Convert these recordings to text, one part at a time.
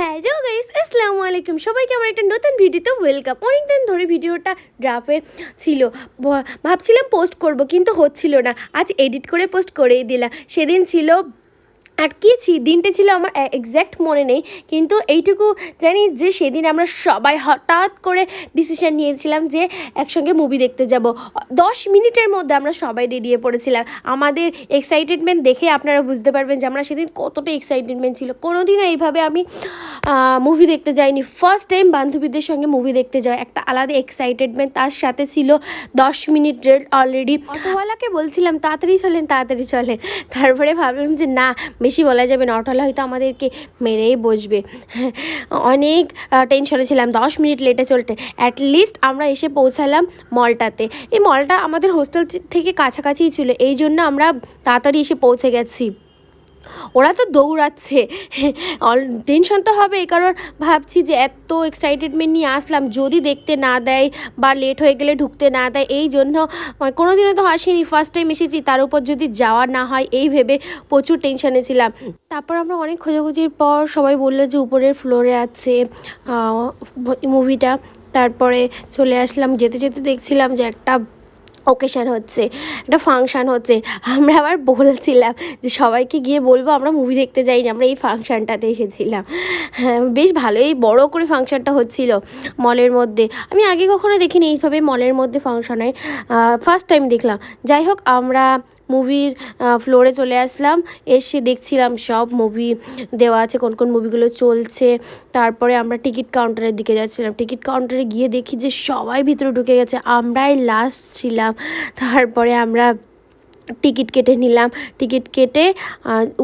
Hello guys, আসসালামু আলাইকুম। সবাইকে আমার একটা নতুন ভিডিওতে ওয়েলকাম। অনেকদিন ধরে ভিডিওটা ড্রাফে ছিল, ভাবছিলাম পোস্ট করব কিন্তু হচ্ছিল না। আজ এডিট করে পোস্ট করেই দিলাম। সেদিন ছিল আটকেছি, দিনটা ছিল আমার এক্স্যাক্ট মনে নেই, কিন্তু এইটুকু জানি যে সেদিন আমরা সবাই হঠাৎ করে ডিসিশন নিয়েছিলাম যে একসঙ্গে মুভি দেখতে যাব। 10 মিনিটের মধ্যে আমরা সবাই রেডিয়ে পড়েছিলাম। আমাদের এক্সাইটেডমেন্ট দেখে আপনারা বুঝতে পারবেন যে আমরা সেদিন কতটা এক্সাইটেডমেন্ট ছিল। কোনোদিনও এইভাবে আমি মুভি দেখতে যাইনি। ফার্স্ট টাইম বান্ধবীদের সঙ্গে মুভি দেখতে যাওয়া একটা আলাদা এক্সাইটেডমেন্ট। তার সাথে ছিল 10 মিনিট রেড অলরেডি। অটোওয়ালাকে বলছিলাম তাড়াতাড়ি চলেন, তাড়াতাড়ি চলেন। তারপরে ভাবলাম যে না, বেশি বলা যাবে না, অটোওয়ালা হয়তো আমাদেরকে মেরেই বসবে। অনেক টেনশনে ছিলাম 10 মিনিট লেটে চলতে। অ্যাটলিস্ট আমরা এসে পৌঁছালাম মলটাতে। এই মলটা আমাদের হোস্টেল থেকে কাছাকাছিই ছিল, এই জন্য আমরা তাড়াতাড়ি এসে পৌঁছে গেছি। ওরা তো দৌড়াচ্ছে, টেনশন তো হবে, কারণ ভাবছি যে এত এক্সাইটেডমেন্ট নিয়ে আসলাম, যদি দেখতে না দেয় বা লেট হয়ে গেলে ঢুকতে না দেয়, এই জন্য কোনো দিনও তো আসিনি, ফার্স্ট টাইম এসেছি, তার উপর যদি যাওয়া না হয় এই ভেবে প্রচুর টেনশনে ছিলাম। তারপর আমরা অনেক খোঁজাখুঁজির পর সবাই বললো যে উপরের ফ্লোরে আছে মুভিটা। তারপরে চলে আসলাম, যেতে যেতে দেখছিলাম যে একটা ওকেশান হচ্ছে, একটা ফাংশান হচ্ছে। আমরা আবার বলছিলাম যে সবাইকে গিয়ে বলবো আমরা মুভি দেখতে যাইনি, আমরা এই ফাংশানটাতে এসেছিলাম। হ্যাঁ, বেশ ভালোই বড় করে ফাংশানটা হচ্ছিল মলের মধ্যে। আমি আগে কখনো দেখিনি এইভাবে মলের মধ্যে ফাংশন হয়, ফার্স্ট টাইম দেখলাম। যাই হোক, আমরা মুভির ফ্লোরে চলে আসলাম, এসে দেখছিলাম সব মুভি দেওয়া আছে, কোন কোন মুভিগুলো চলছে। তারপরে আমরা টিকিট কাউন্টারের দিকে যাচ্ছিলাম। টিকিট কাউন্টারে গিয়ে দেখি যে সবাই ভিতরে ঢুকে গেছে, আমরাই লাস্ট ছিলাম। তারপরে আমরা টিকিট কেটে নিলাম। টিকিট কেটে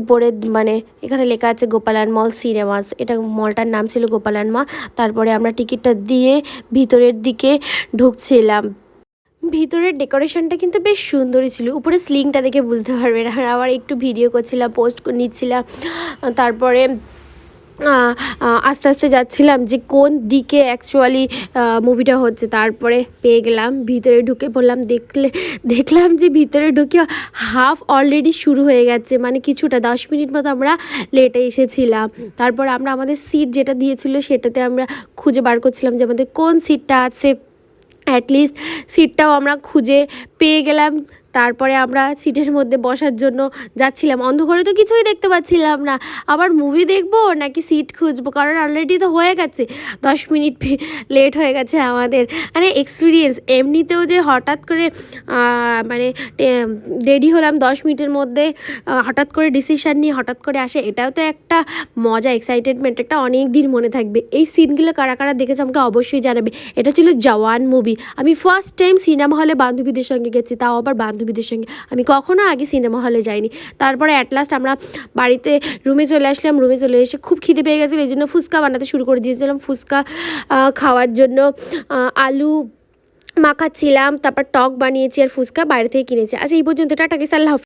উপরে মানে এখানে লেখা আছে গোপালন মল সিনেমাস, এটা মলটার নাম ছিল গোপালন মল। তারপরে আমরা টিকিটটা দিয়ে ভিতরের দিকে ঢুকছিলাম। ভিতরের ডেকোরেশনটা কিন্তু বেশ সুন্দরই ছিল, উপরে স্লিংটা দেখে বুঝতে পারবেন। আর আবার একটু ভিডিও করছিলাম, পোস্ট নিচ্ছিলাম। তারপরে আস্তে আস্তে যাচ্ছিলাম যে কোন দিকে অ্যাকচুয়ালি মুভিটা হচ্ছে। তারপরে পেয়ে গেলাম, ভিতরে ঢুকে পড়লাম। দেখলাম যে ভিতরে ঢুকে হাফ অলরেডি শুরু হয়ে গেছে, মানে কিছুটা 10 মিনিট মতো আমরা লেটে এসেছিলাম। তারপর আমরা আমাদের সিট যেটা দিয়েছিল সেটাতে আমরা খুঁজে বার করছিলাম যে আমাদের কোন সিটটা আছে। অ্যাটলিস্ট সিটটাও আমরা খুঁজে পেয়ে গেলাম। তারপরে আমরা সিটের মধ্যে বসার জন্য যাচ্ছিলাম। অন্ধকারে তো কিছুই দেখতে পাচ্ছিলাম না, আবার মুভি দেখবো নাকি সিট খুঁজবো, কারণ অলরেডি তো হয়ে গেছে 10 মিনিট লেট হয়ে গেছে আমাদের। মানে এক্সপিরিয়েন্স এমনিতেও যে হঠাৎ করে মানে রেডি হলাম 10 মিনিটের মধ্যে, হঠাৎ করে ডিসিশান নিয়ে হঠাৎ করে আসে, এটাও তো একটা মজা, এক্সাইটেডমেন্ট, একটা অনেক দিন মনে থাকবে। এই সিনগুলো কারা কারা দেখেছে আমাকে অবশ্যই জানাবে। এটা ছিল জওয়ান মুভি। আমি ফার্স্ট টাইম সিনেমা হলে বান্ধবীদের সঙ্গে গেছি, তাও আবার বান্ধবীদের সঙ্গে। আমি কখনো আগে সিনেমা হলে যাইনি। তারপরে অ্যাট লাস্ট আমরা বাড়িতে রুমে চলে আসলাম। রুমে চলে এসে খুব খিদে পেয়ে গেছিলো, এই জন্য ফুচকা বানাতে শুরু করে দিয়েছিলাম। ফুচকা খাওয়ার জন্য আলু মাখাচ্ছিলাম, তারপর টক বানিয়েছি আর ফুচকা বাইরে থেকে কিনেছি। আচ্ছা, এই পর্যন্ত, টাটা, আল্লাহ হাফেজ।